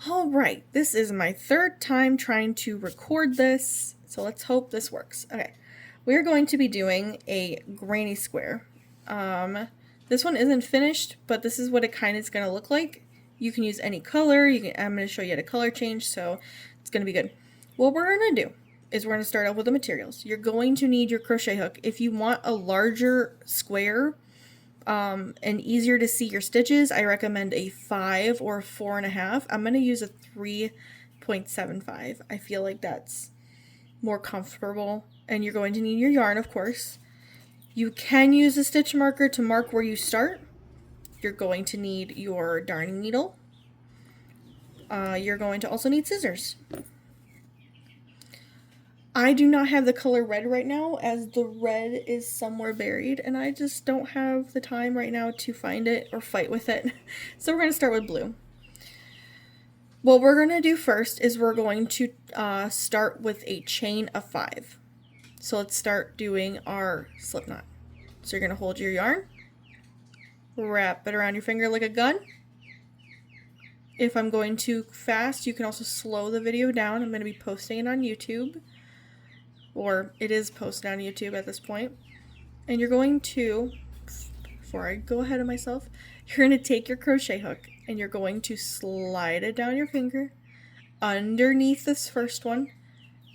All right, this is my third time trying to record this, so let's hope this works. Okay, we're going to be doing a granny square. This one isn't finished, but this is what it kind of is going to look like. You can use any color. I'm going to show you how to color change, so it's going to be good. What we're going to do is we're going to start off with the materials. You're going to need your crochet hook. If you want a larger square, and easier to see your stitches, I recommend a 5 or 4.5. I'm going to use a 3.75. I feel like that's more comfortable. And you're going to need your yarn, of course. You can use a stitch marker to mark where you start. You're going to need your darning needle. You're going to also need scissors. I do not have the color red right now, as the red is somewhere buried, and I just don't have the time right now to find it or fight with it. So we're going to start with blue. What we're going to do first is we're going to start with a chain of 5. So let's start doing our slip knot. So you're going to hold your yarn, wrap it around your finger like a gun. If I'm going too fast, you can also slow the video down. I'm going to be posting it on YouTube. Or it is posted on YouTube at this point. And you're going to, before I go ahead of myself, you're going to take your crochet hook and you're going to slide it down your finger underneath this first one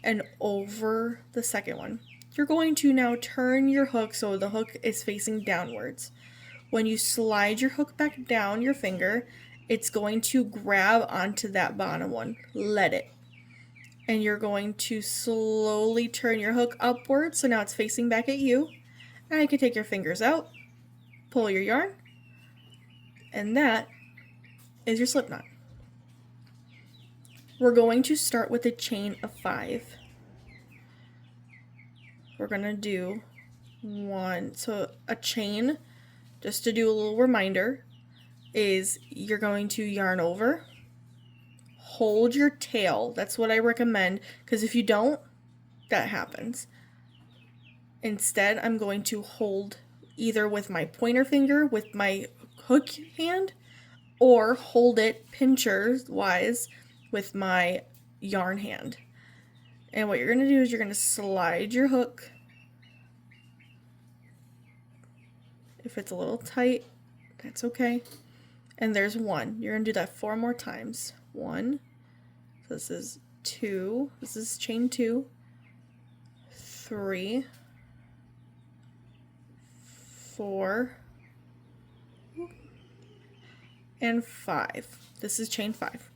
and over the second one. You're going to now turn your hook so the hook is facing downwards. When you slide your hook back down your finger, it's going to grab onto that bottom one. Let it. And you're going to slowly turn your hook upward, so now it's facing back at you. Now you can take your fingers out, pull your yarn, and that is your slip knot. We're going to start with a chain of 5. We're going to do 1. So a chain, just to do a little reminder, is you're going to yarn over, hold your tail. That's what I recommend, because if you don't, that happens. Instead, I'm going to hold either with my pointer finger with my hook hand, or hold it pincher-wise with my yarn hand. And what you're going to do is you're going to slide your hook. If it's a little tight, that's okay. And there's 1. You're going to do that 4 more times. 1. So this is 2. This is chain 2. 3. 4. And 5. This is chain 5.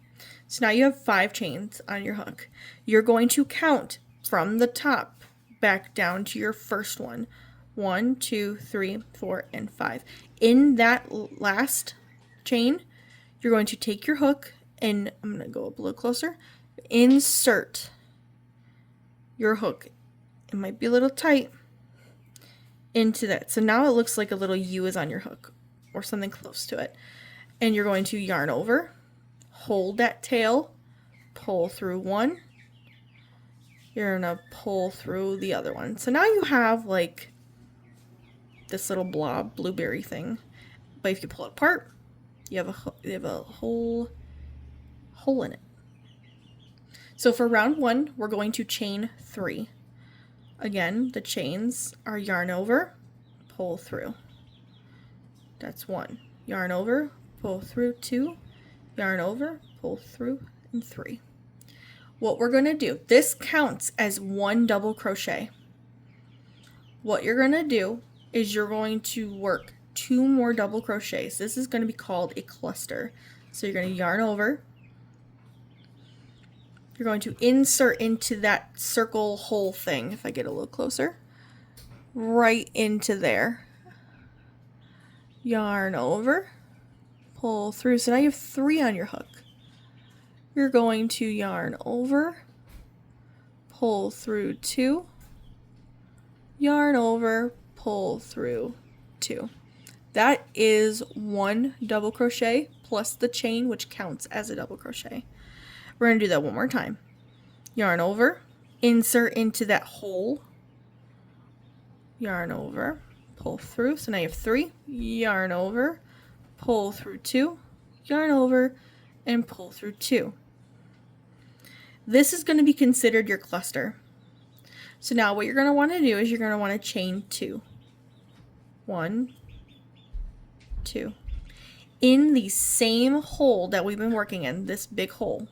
So now you have 5 chains on your hook. You're going to count from the top back down to your first one. 1, 2, 3, 4, and 5. In that last chain, you're going to take your hook and I'm going to go up a little closer. Insert your hook. It might be a little tight into that. So now it looks like a little U is on your hook or something close to it. And you're going to yarn over, hold that tail, pull through 1. You're going to pull through the other one. So now you have like this little blob blueberry thing. But if you pull it apart, you have a whole hole in it. So for round 1, we're going to chain 3. Again, the chains are yarn over, pull through. That's 1. Yarn over, pull through. 2. Yarn over, pull through, and 3. What we're going to do, this counts as 1 double crochet. What you're going to do is you're going to work 2 more double crochets. This is going to be called a cluster. So you're going to yarn over. You're going to insert into that circle hole thing, if I get a little closer, right into there. Yarn over, pull through. So now you have 3 on your hook. You're going to yarn over, pull through 2, yarn over, pull through 2. That is 1 double crochet plus the chain, which counts as a double crochet. We're going to do that one more time. Yarn over, insert into that hole, yarn over, pull through. So now you have 3, yarn over, pull through 2, yarn over, and pull through 2. This is going to be considered your cluster. So now what you're going to want to do is you're going to want to chain 2. 1, 2. In the same hole that we've been working in, this big hole,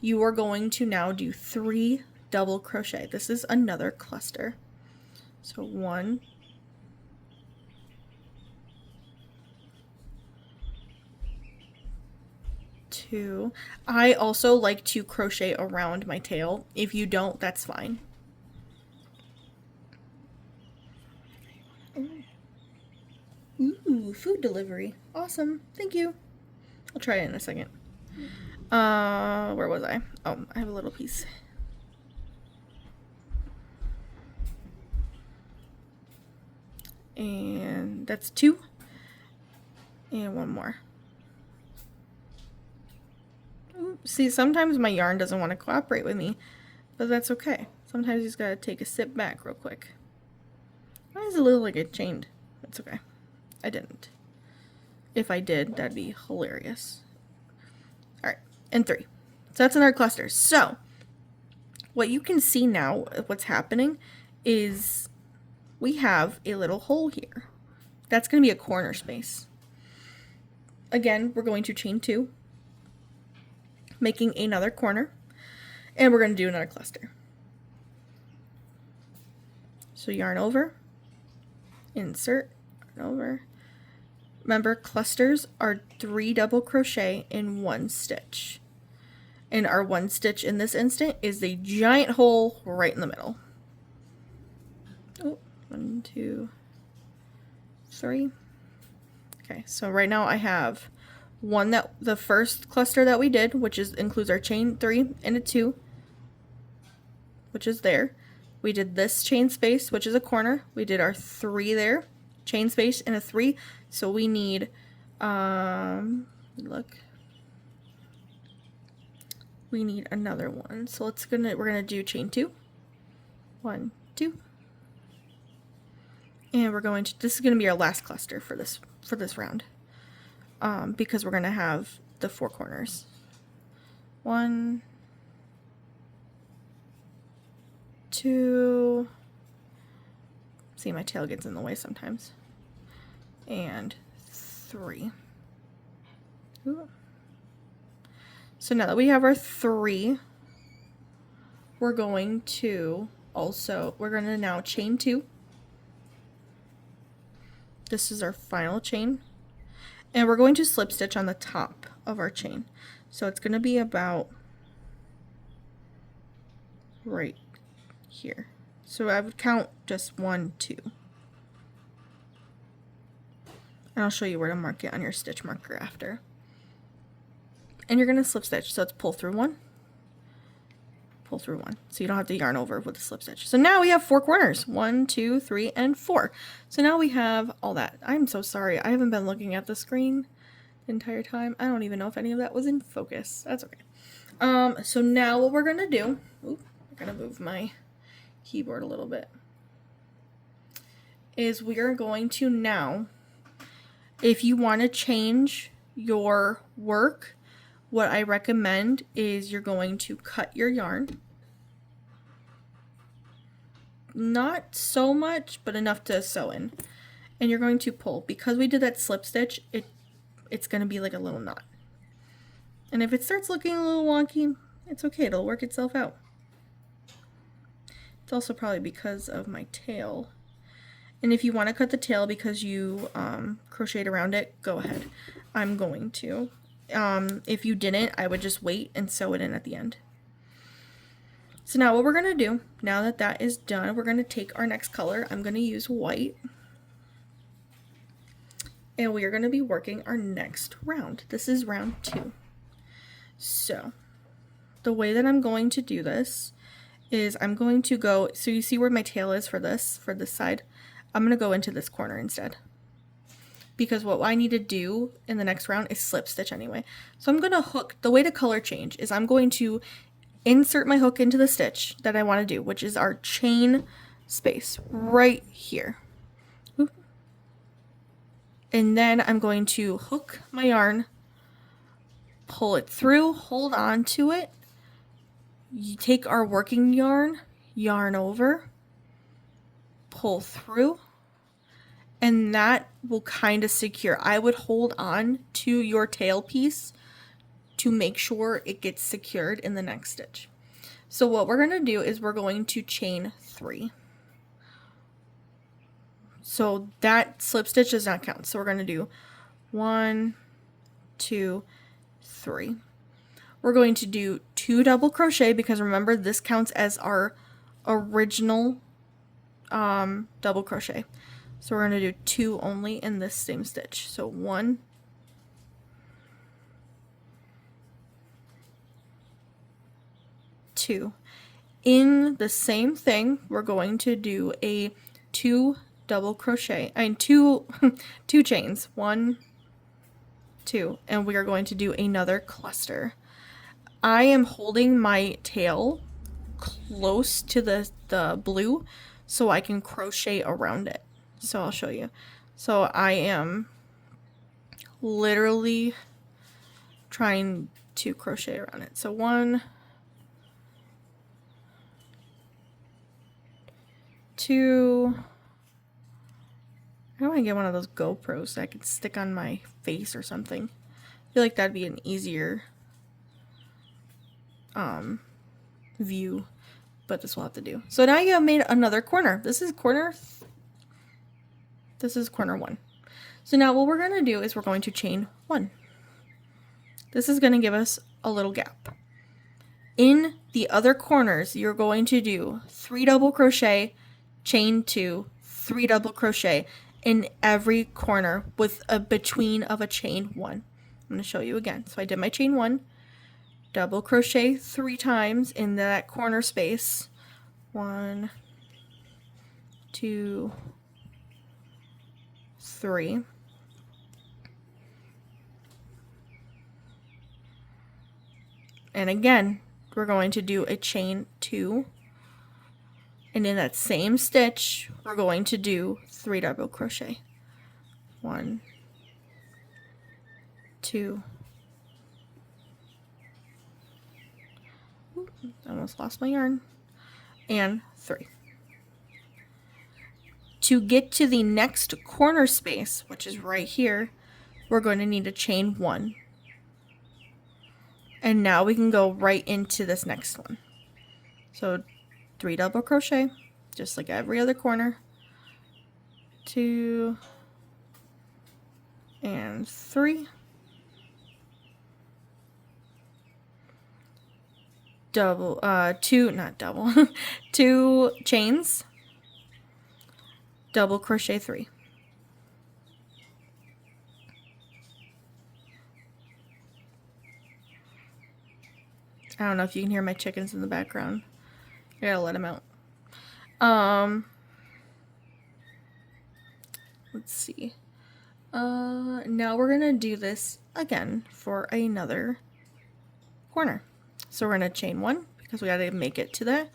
you are going to now do 3 double crochet. This is another cluster. So 1, 2. I also like to crochet around my tail. If you don't, that's fine. Ooh, food delivery. Awesome. Thank you. I'll try it in a second. Where was I? Oh, I have a little piece. And that's 2. And 1 more. Ooh, see, sometimes my yarn doesn't want to cooperate with me, but that's okay. Sometimes you just gotta take a sip back real quick. Why does it look like it chained? That's okay. I didn't. If I did, that'd be hilarious. Alright, and 3. So that's in our cluster. So, what you can see now, what's happening, is we have a little hole here. That's going to be a corner space. Again, we're going to chain 2, making another corner, and we're going to do another cluster. So yarn over, insert, yarn over. Remember, clusters are 3 double crochet in 1 stitch. And our 1 stitch in this instant is a giant hole right in the middle. Oh, 1, 2, 3. Okay, so right now I have one that the first cluster that we did, which includes our chain 3 and a 2, which is there. We did this chain space, which is a corner. We did our 3 there, chain space and a 3. So we need we need another one. So we're gonna do chain 2. 1, 2. And this is gonna be our last cluster for this round. Because we're gonna have the 4 corners. 1, 2. See, my tail gets in the way sometimes. And 3. Ooh. So now that we have our 3, we're going to now chain 2. This is our final chain. And we're going to slip stitch on the top of our chain. So it's going to be about right here. So I would count just 1, 2. And I'll show you where to mark it on your stitch marker after. And you're going to slip stitch. So it's pull through 1, pull through 1. So you don't have to yarn over with the slip stitch. So now we have 4 corners. 1, 2, 3, and 4. So now we have all that. I'm so sorry. I haven't been looking at the screen the entire time. I don't even know if any of that was in focus. That's okay. So now what we're going to do, I'm going to move my keyboard a little bit, is we are going to now, if you want to change your work, what I recommend is you're going to cut your yarn. Not so much, but enough to sew in. And you're going to pull. Because we did that slip stitch, it's going to be like a little knot. And if it starts looking a little wonky, it's okay. It'll work itself out. It's also probably because of my tail. And if you want to cut the tail because you crocheted around it, go ahead. I'm going to. If you didn't, I would just wait and sew it in at the end. So now what we're going to do, now that that is done, we're going to take our next color. I'm going to use white. And we are going to be working our next round. This is round 2. So the way that I'm going to do this is I'm going to go, so you see where my tail is for this side? I'm going to go into this corner instead. Because what I need to do in the next round is slip stitch anyway. So I'm going to hook, the way to color change is I'm going to insert my hook into the stitch that I want to do, which is our chain space right here. Oop. And then I'm going to hook my yarn pull it through, hold on to it. You take our working yarn, yarn over, pull through, and that will kind of secure. I would hold on to your tail piece to make sure it gets secured in the next stitch. So what we're going to do is we're going to chain 3. So that slip stitch does not count. So we're going to do 1, 2, 3. We're going to do 2 double crochet because remember this counts as our original double crochet. So we're going to do 2 only in this same stitch. So 1, 2. In the same thing, we're going to do a 2 double crochet and two chains, 1, 2, and we are going to do another cluster. I am holding my tail close to the blue so I can crochet around it. So I'll show you. So I am literally trying to crochet around it. So 1, 2. I want to get one of those GoPros so I can stick on my face or something. I feel like that'd be an easier view, but this will have to do. So now you have made another corner. This is corner 1. So now what we're going to do is we're going to chain 1. This is going to give us a little gap. In the other corners, you're going to do 3 double crochet, chain 2, 3 double crochet in every corner with a between of a chain 1. I'm going to show you again. So I did my chain 1, double crochet 3 times in that corner space. 1, 2, 3. And again, we're going to do a chain 2. And in that same stitch, we're going to do 3 double crochet. 1, 2. Ooh, I almost lost my yarn. And 3. To get to the next corner space, which is right here, we're going to need to chain 1. And now we can go right into this next one. So 3 double crochet, just like every other corner. 2 and 3. Double, 2, not double, 2 chains, double crochet 3. I don't know if you can hear my chickens in the background. I gotta let them out. Let's see. Now we're gonna do this again for another corner. So we're gonna chain 1 because we gotta make it to that.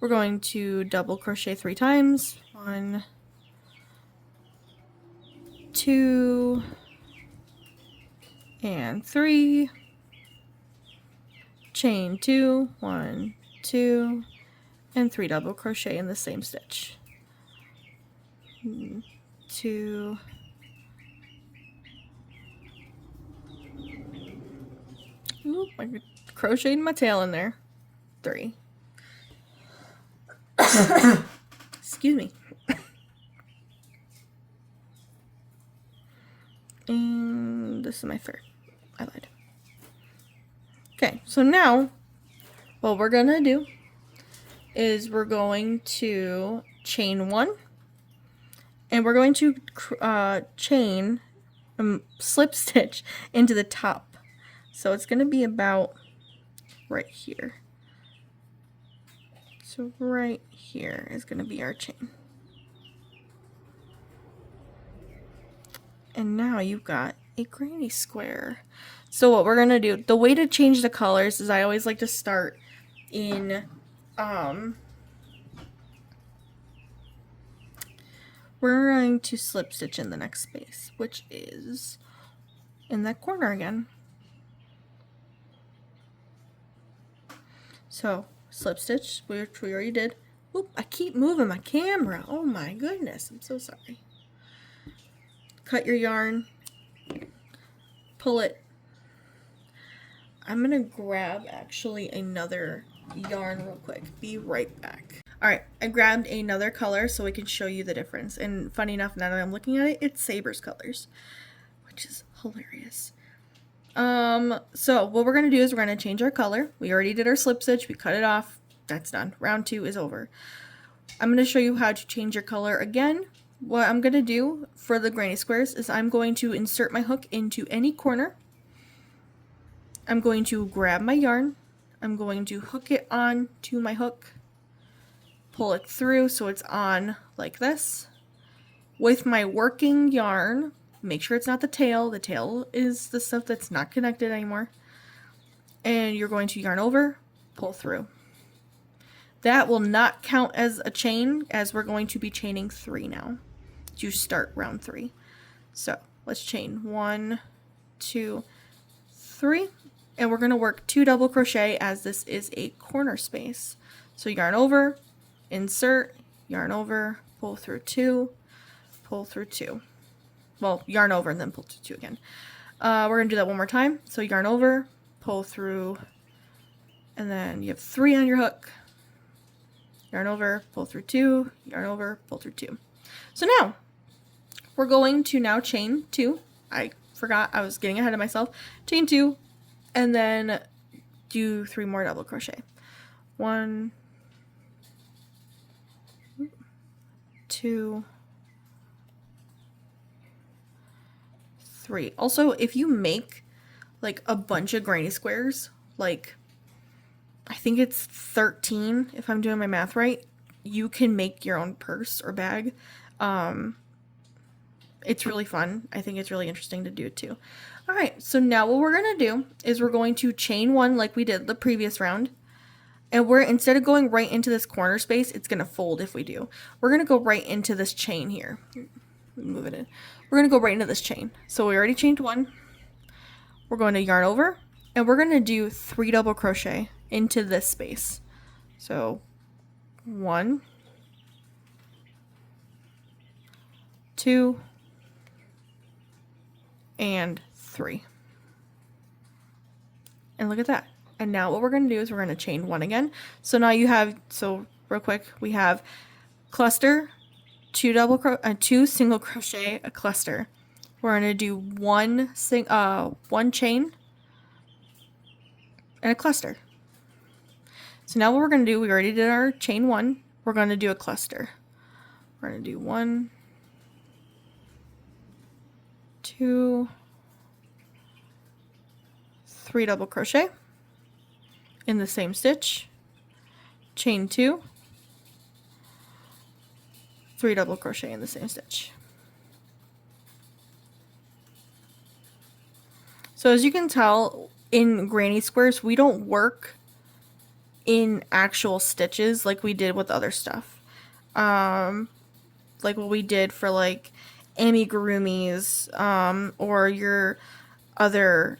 We're going to double crochet 3 times. 1, 2, and 3. Chain 2, 1, 2, and 3 double crochet in the same stitch. 2. Oop, I crocheted my tail in there. 3. Excuse me. And this is my 3rd. I lied. Okay, so now what we're going to do is we're going to chain 1 and we're going to chain slip stitch into the top. So it's going to be about right here. So right here is going to be our chain. And now you've got a granny square. So what we're going to do, the way to change the colors is I always like to start in, we're going to slip stitch in the next space, which is in that corner again. So slip stitch, which we already did. Oop, I keep moving my camera. Oh my goodness, I'm so sorry. Cut your yarn, pull it. I'm gonna grab actually another yarn real quick. Be right back. Alright, I grabbed another color so I can show you the difference. And funny enough, now that I'm looking at it, it's Saber's colors, which is hilarious. So what we're going to do is we're going to change our color. We already did our slip stitch. We cut it off. That's done. Round 2 is over. I'm going to show you how to change your color again. What I'm going to do for the granny squares is I'm going to insert my hook into any corner. I'm going to grab my yarn. I'm going to hook it on to my hook. Pull it through so it's on like this. With my working yarn, make sure it's not the tail. The tail is the stuff that's not connected anymore. And you're going to yarn over, pull through. That will not count as a chain, as we're going to be chaining 3 now to start round 3. So let's chain 1, 2, 3. And we're going to work 2 double crochet as this is a corner space. So yarn over, insert, yarn over, pull through 2, pull through 2. Well, yarn over and then pull through 2 again. We're going to do that one more time. So yarn over, pull through, and then you have 3 on your hook. Yarn over, pull through 2, yarn over, pull through 2. So now, we're going to now chain 2. I forgot, I was getting ahead of myself. Chain 2, and then do 3 more double crochet. 1, 2, 3. Also, if you make like a bunch of granny squares, like I think it's 13 if I'm doing my math right, you can make your own purse or bag. It's really fun. I think it's really interesting to do it too. All right, so now what we're gonna do is we're going to chain 1 like we did the previous round. And we're, instead of going right into this corner space, it's gonna fold if we do. We're gonna go right into this chain here. Move it in. We're gonna go right into this chain. So we already chained 1. We're going to yarn over, and we're gonna do 3 double crochet into this space. So 1, 2, and 3. And look at that. And now what we're going to do is we're going to chain 1 again. So now you have, so real quick, we have cluster, 2 single crochet, a cluster. We're going to do one chain and a cluster. So now what we're going to do, we already did our chain 1. We're going to do a cluster. We're going to do 1, 2, 3 double crochet in the same stitch, chain 2, 3 double crochet in the same stitch. So as you can tell, in granny squares, we don't work in actual stitches like we did with other stuff. Like what we did for like amigurumis, or your other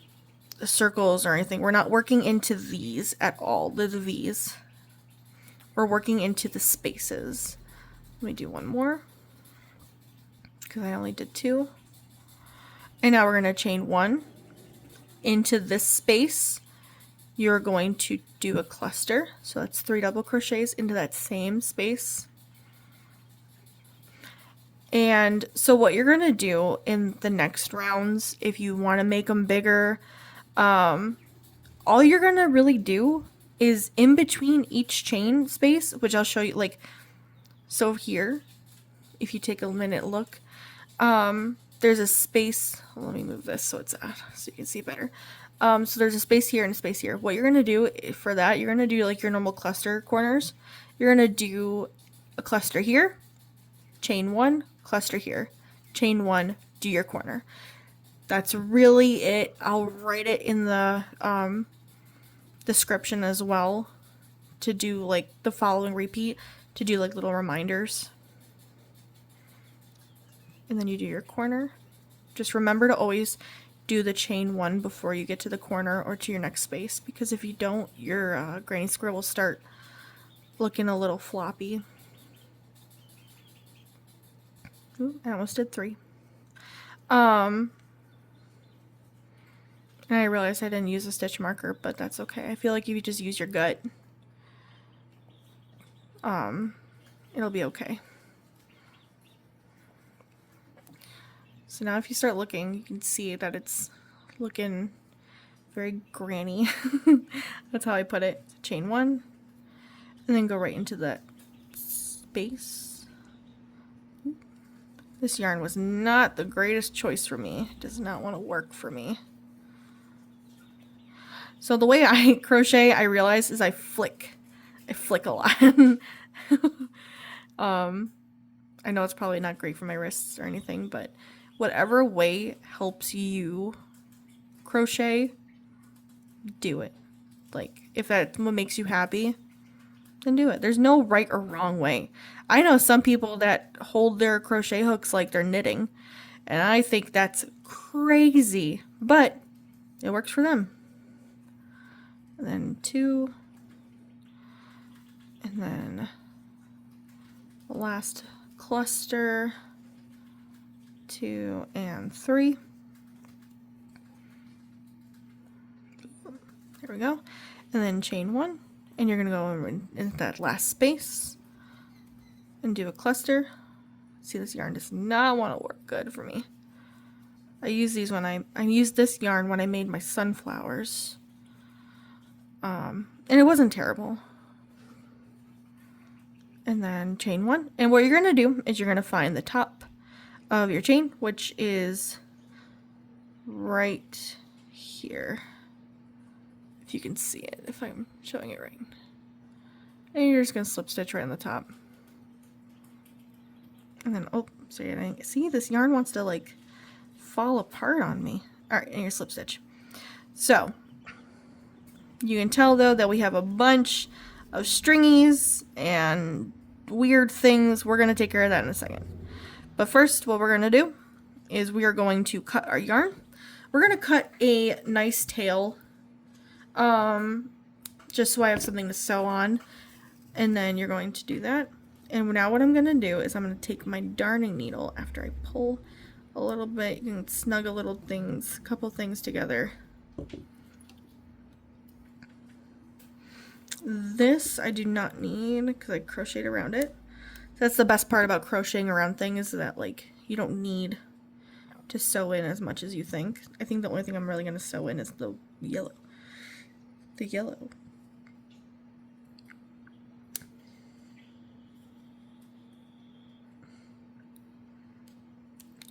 circles or anything. We're not working into these at all, the V's. We're working into the spaces. Let me do one more, because I only did 2. And now we're going to chain 1 into this space. You're going to do a cluster, so that's 3 double crochets into that same space. And so what you're going to do in the next rounds, if you want to make them bigger, all you're going to really do is in between each chain space, which I'll show you, like, so here, if you take a minute look, there's a space. Let me move this so it's so you can see better. So there's a space here and a space here. What you're going to do for that, you're going to do like your normal cluster corners. You're going to do a cluster here, chain 1, cluster here, chain 1, do your corner. That's really it. I'll write it in the description as well, to do like the following repeat, to do like little reminders. And then you do your corner. Just remember to always do the chain 1 before you get to the corner or to your next space, because if you don't, your granny square will start looking a little floppy. Ooh, I almost did 3. And I realized I didn't use a stitch marker, but that's okay. I feel like if you just use your gut, it'll be okay. So now if you start looking, you can see that it's looking very granny. That's how I put it. Chain 1, and then go right into that space. This yarn was not the greatest choice for me. It does not want to work for me. So the way I crochet, I realize, is I flick. I flick a lot. I know it's probably not great for my wrists or anything, but whatever way helps you crochet, do it. Like, if that's what makes you happy, then do it. There's no right or wrong way. I know some people that hold their crochet hooks like they're knitting, and I think that's crazy, but it works for them. And then 2, and then the last cluster, 2 and 3. There we go. And then chain 1, and you're going to go in that last space and do a cluster. See, this yarn does not want to work good for me. I use these when I used this yarn when I made my sunflowers. And it wasn't terrible. And then chain 1. And what you're going to do is you're going to find the top of your chain, which is right here. If you can see it, if I'm showing it right. And you're just going to slip stitch right on the top. And then, oh, sorry, see, this yarn wants to like fall apart on me. All right, and your slip stitch. So you can tell though that we have a bunch of stringies and weird things. We're going to take care of that in a second. But first, what we're going to do is we are going to cut our yarn. We're going to cut a nice tail, just so I have something to sew on. And then you're going to do that. And now what I'm going to do is I'm going to take my darning needle after I pull a little bit. You can snug a little things, couple things together. This I do not need because I crocheted around it. That's the best part about crocheting around things, is that like you don't need to sew in as much as you think. I think the only thing I'm really going to sew in is the yellow. The yellow.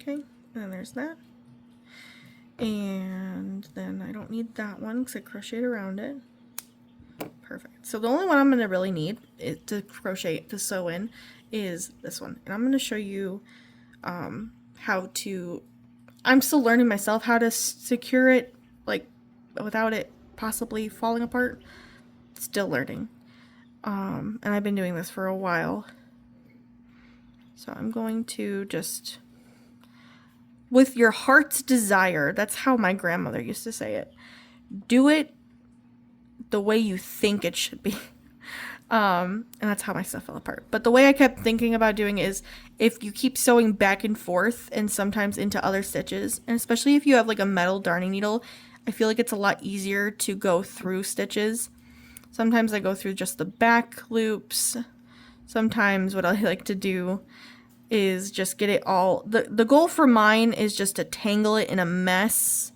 Okay, and there's that. And then I don't need that one because I crocheted around it. Perfect. So the only one I'm going to really need to crochet, to sew in, is this one. And I'm going to show you how to, I'm still learning myself how to secure it, like, without it possibly falling apart. Still learning. And I've been doing this for a while. So I'm going to just, with your heart's desire, that's how my grandmother used to say it. Do it the way you think it should be. And that's how my stuff fell apart. But the way I kept thinking about doing it is, if you keep sewing back and forth and sometimes into other stitches, and especially if you have like a metal darning needle, I feel like it's a lot easier to go through stitches. Sometimes I go through just the back loops. Sometimes what I like to do is just get it all, the goal for mine is just to tangle it in a mess,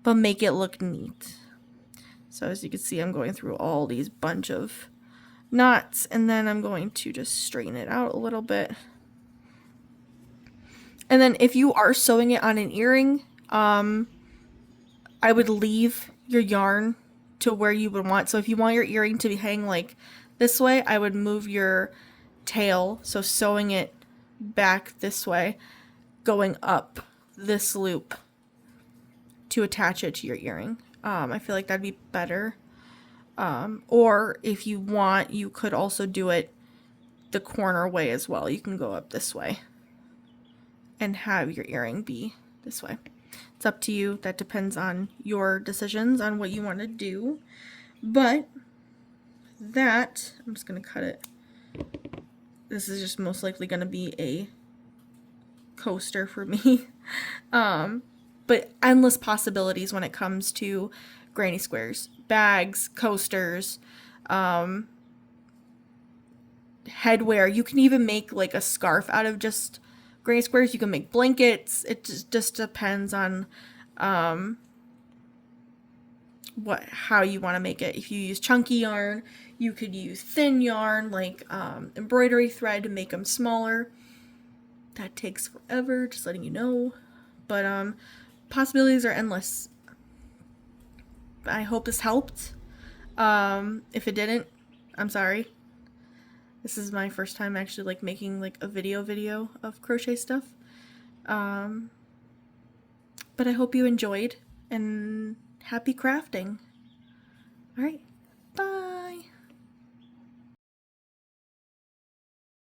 but make it look neat. So as you can see, I'm going through all these bunch of knots, and then I'm going to just straighten it out a little bit. And then if you are sewing it on an earring, I would leave your yarn to where you would want. So if you want your earring to hang like this way, I would move your tail, so sewing it back this way, going up this loop to attach it to your earring. I feel like that'd be better. Or if you want, you could also do it the corner way as well. You can go up this way and have your earring be this way. It's up to you. That depends on your decisions on what you want to do. But that, I'm just going to cut it. This is just most likely going to be a coaster for me. But endless possibilities when it comes to granny squares. Bags, coasters, headwear. You can even make like a scarf out of just granny squares. You can make blankets. It just depends on how you want to make it. If you use chunky yarn, you could use thin yarn like embroidery thread to make them smaller. That takes forever, just letting you know. But possibilities are endless. I hope this helped. If it didn't, I'm sorry. This is my first time actually like making like a video of crochet stuff. But I hope you enjoyed, and happy crafting. All right.